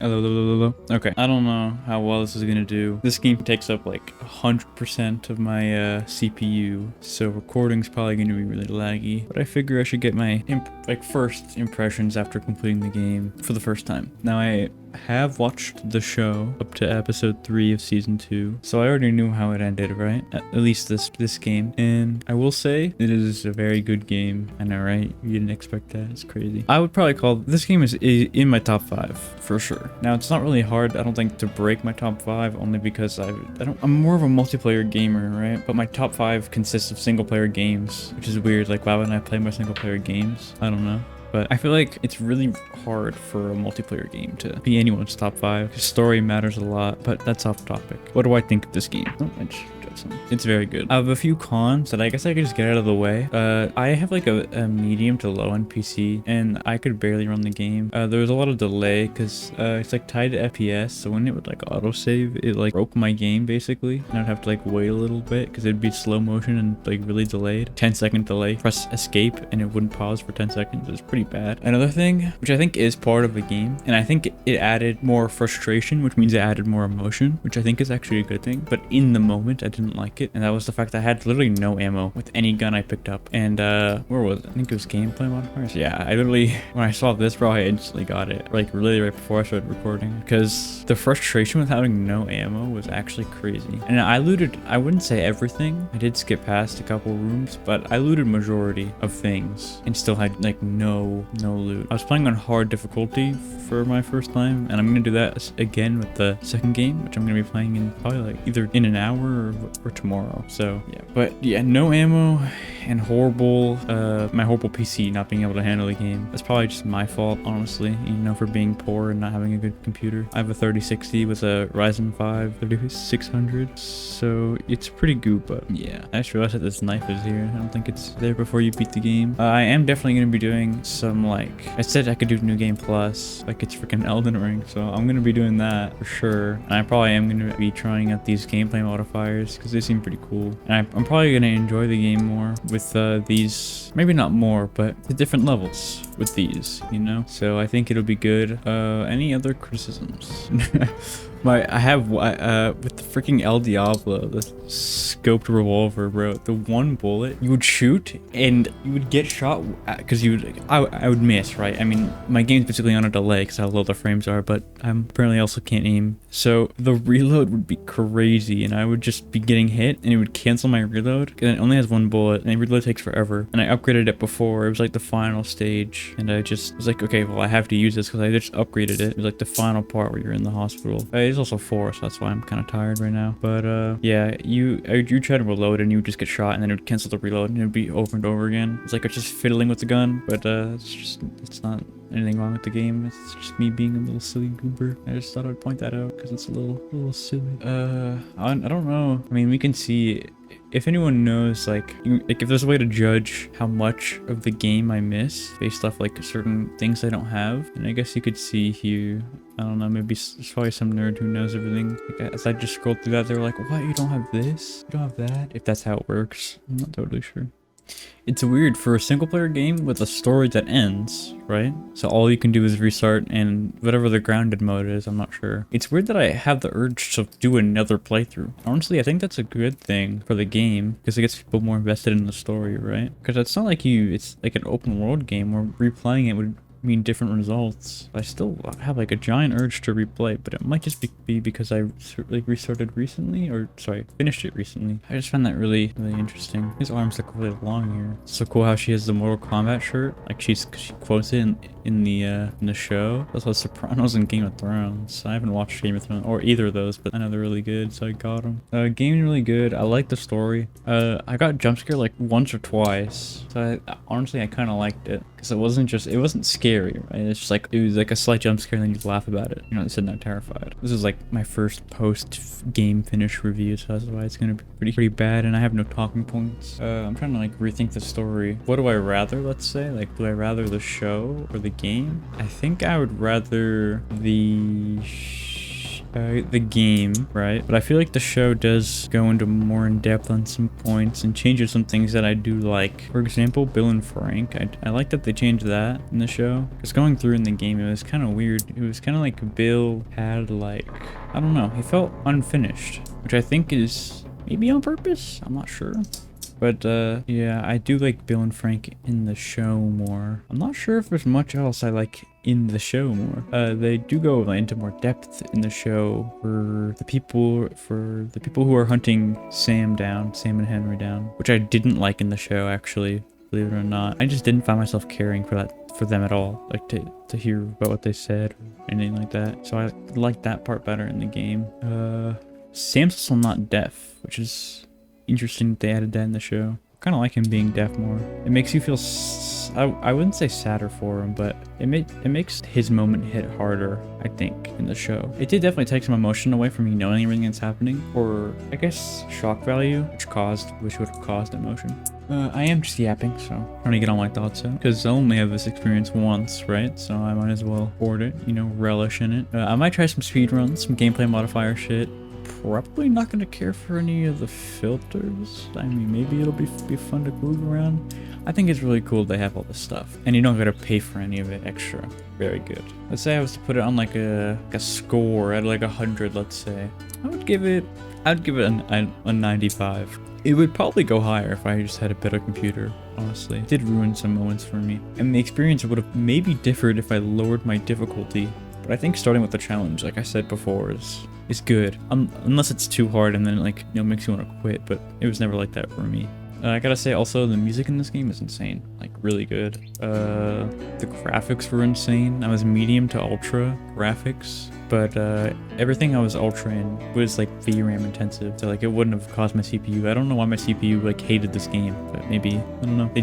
Hello, hello, hello, hello. Okay, I don't know how well this is gonna do. This game takes up like 100% of my CPU, so recording's probably gonna be really laggy. But I figure I should get my first impressions after completing the game for the first time. Now I have watched the show up to episode 3 of season 2, so I already knew how it ended, right? At least this game. And I will say it is a very good game. I know, right? You didn't expect that. It's crazy. I would probably call this game is in my top 5 for sure. Now it's not really hard, I don't think, to break my top 5, only because I'm more of a multiplayer gamer, right? But my top 5 consists of single player games, which is weird. Like, why wouldn't I play more single player games? I don't know. But I feel like it's really hard for a multiplayer game to be anyone's top 5 because story matters a lot, but that's off topic. What do I think of this game? Oh, it's very good. I have a few cons that I guess I could just get out of the way. I have like a medium to low end PC and I could barely run the game. There was a lot of delay because it's like tied to FPS, so when it would like autosave, it like broke my game basically, and I'd have to like wait a little bit because it'd be slow motion and like really delayed. 10-second delay. Press escape and it wouldn't pause for 10 seconds. It was pretty bad. Another thing, which I think is part of the game, and I think it added more frustration, which means it added more emotion, which I think is actually a good thing. But in the moment, I didn't like it, and that was the fact that I had literally no ammo with any gun I picked up. And where was it? I think it was gameplay modifiers. Yeah, I literally, when I saw this, bro, I instantly got it, like really right before I started recording, because the frustration with having no ammo was actually crazy. And I looted, I wouldn't say everything, I did skip past a couple rooms, but I looted majority of things and still had like no loot. I was playing on hard difficulty for my first time, and I'm gonna do that again with the second game, which I'm gonna be playing in probably like either in an hour or tomorrow. So yeah, but yeah, no ammo and horrible my horrible PC not being able to handle the game. That's probably just my fault, honestly, you know, for being poor and not having a good computer. I have a 3060 with a Ryzen 5 3600, so it's pretty good. But yeah, I just realized that this knife is here. I don't think it's there before you beat the game. I am definitely gonna be doing some, like I said, I could do New Game Plus, like it's freaking Elden Ring, so I'm gonna be doing that for sure. And I probably am gonna be trying out these gameplay modifiers because they seem pretty cool, and I'm probably gonna enjoy the game more with these, maybe not more, but the different levels with these, you know. So I think it'll be good. Any other criticisms? I have with the freaking El Diablo, the scoped revolver, bro. The one bullet you would shoot and you would get shot because I would miss, right? I mean, my game's basically on a delay because how low the frames are, but I apparently also can't aim. So the reload would be crazy, and I would just be getting hit, and it would cancel my reload. And it only has one bullet, and the reload takes forever. And I upgraded it before. It was like the final stage, and I just was like, okay, well I have to use this because I just upgraded it. It was like the final part where you're in the hospital. It's also 4, so that's why I'm kind of tired right now. But yeah, you try to reload and you would just get shot, and then it would cancel the reload, and it would be over and over again. It's like it's just fiddling with the gun, but it's not anything wrong with the game. It's just me being a little silly goober. I just thought I'd point that out because it's a little silly. I don't know. I mean, we can see if anyone knows, like if there's a way to judge how much of the game I miss based off like certain things I don't have, and I guess you could see here. I don't know, maybe there's probably some nerd who knows everything. Like, as I just scrolled through that, they were like, what, you don't have this? You don't have that? If that's how it works, I'm not totally sure. It's weird for a single player game with a story that ends, right? So all you can do is restart, and whatever the grounded mode is, I'm not sure. It's weird that I have the urge to do another playthrough. Honestly, I think that's a good thing for the game because it gets people more invested in the story, right? Because it's not like it's like an open world game where replaying it would mean different results. I still have like a giant urge to replay, but it might just be because I like restarted recently, or sorry, finished it recently. I just found that really interesting. His arms look really long here. It's so cool how she has the Mortal Kombat shirt, like she quotes it in the show. That's what Sopranos and Game of Thrones. I haven't watched Game of Thrones or either of those, but I know they're really good, so I got them. Game's really good. I like the story. I got jump scared like once or twice, so honestly I kind of liked it because it wasn't scary, right? It's just like, it was like a slight jump scare and then you laugh about it. You're not sitting there terrified. This is like my first post-game finish review, so that's why it's gonna be pretty bad, and I have no talking points. I'm trying to like rethink the story. What do I rather, let's say? Like, do I rather the show or the game? I think I would rather the the game, right? But I feel like the show does go into more in depth on some points and changes some things that I do like. For example, Bill and Frank. I like that they changed that in the show. Because going through in the game, it was kind of weird. It was kind of like Bill had like, I don't know, he felt unfinished, which I think is maybe on purpose. I'm not sure. But yeah, I do like Bill and Frank in the show more. I'm not sure if there's much else I like in the show more. They do go into more depth in the show for the people who are hunting Sam and Henry down, which I didn't like in the show actually, believe it or not. I just didn't find myself caring for them at all, like to hear about what they said or anything like that. So I like that part better in the game. Sam's also not deaf, which is interesting that they added that in the show. Kind of like him being deaf more. It makes you feel I wouldn't say sadder for him, but it makes his moment hit harder, I think, in the show. It did definitely take some emotion away from me knowing everything that's happening, or I guess shock value, which would have caused emotion. I am just yapping, so I'm trying to get all my thoughts out, because I only have this experience once, right? So I might as well hoard it, you know, relish in it. I might try some speedruns, some gameplay modifier shit. Probably not going to care for any of the filters. I mean, maybe it'll be fun to move around. I think it's really cool they have all this stuff, and you don't got to pay for any of it extra. Very good. Let's say I was to put it on like a score at like 100, let's say. I'd give it a 95. It would probably go higher if I just had a better computer, honestly. It did ruin some moments for me, and the experience would have maybe differed if I lowered my difficulty. But I think starting with the challenge, like I said before, is good. Unless it's too hard and then it, like, you know, makes you want to quit, but it was never like that for me. I gotta say also, the music in this game is insane, like really good. The graphics were insane. I was medium to ultra graphics, but everything I was ultra in was like VRAM intensive, so like it wouldn't have caused my CPU. I don't know why my CPU like hated this game, but maybe, I don't know. They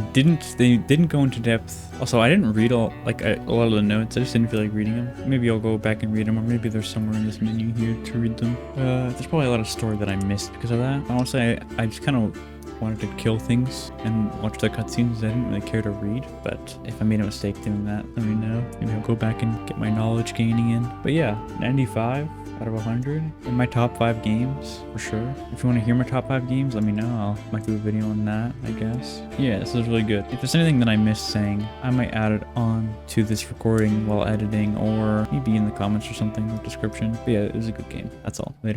didn't go into depth. Also, I didn't read a lot of the notes. I just didn't feel like reading them. Maybe I'll go back and read them, or maybe there's somewhere in this menu here to read them. There's probably a lot of story that I missed because of that. Honestly, I just kind of wanted to kill things and watch the cutscenes. I didn't really care to read, but if I made a mistake doing that, let me know. Maybe I'll go back and get my knowledge gaining in. But yeah, 95 out of 100 in my top 5 games for sure. If you want to hear my top 5 games, let me know. I might do a video on that, I guess. Yeah, this is really good. If there's anything that I missed saying, I might add it on to this recording while editing, or maybe in the comments or something in the description. But yeah, it was a good game. That's all. Later.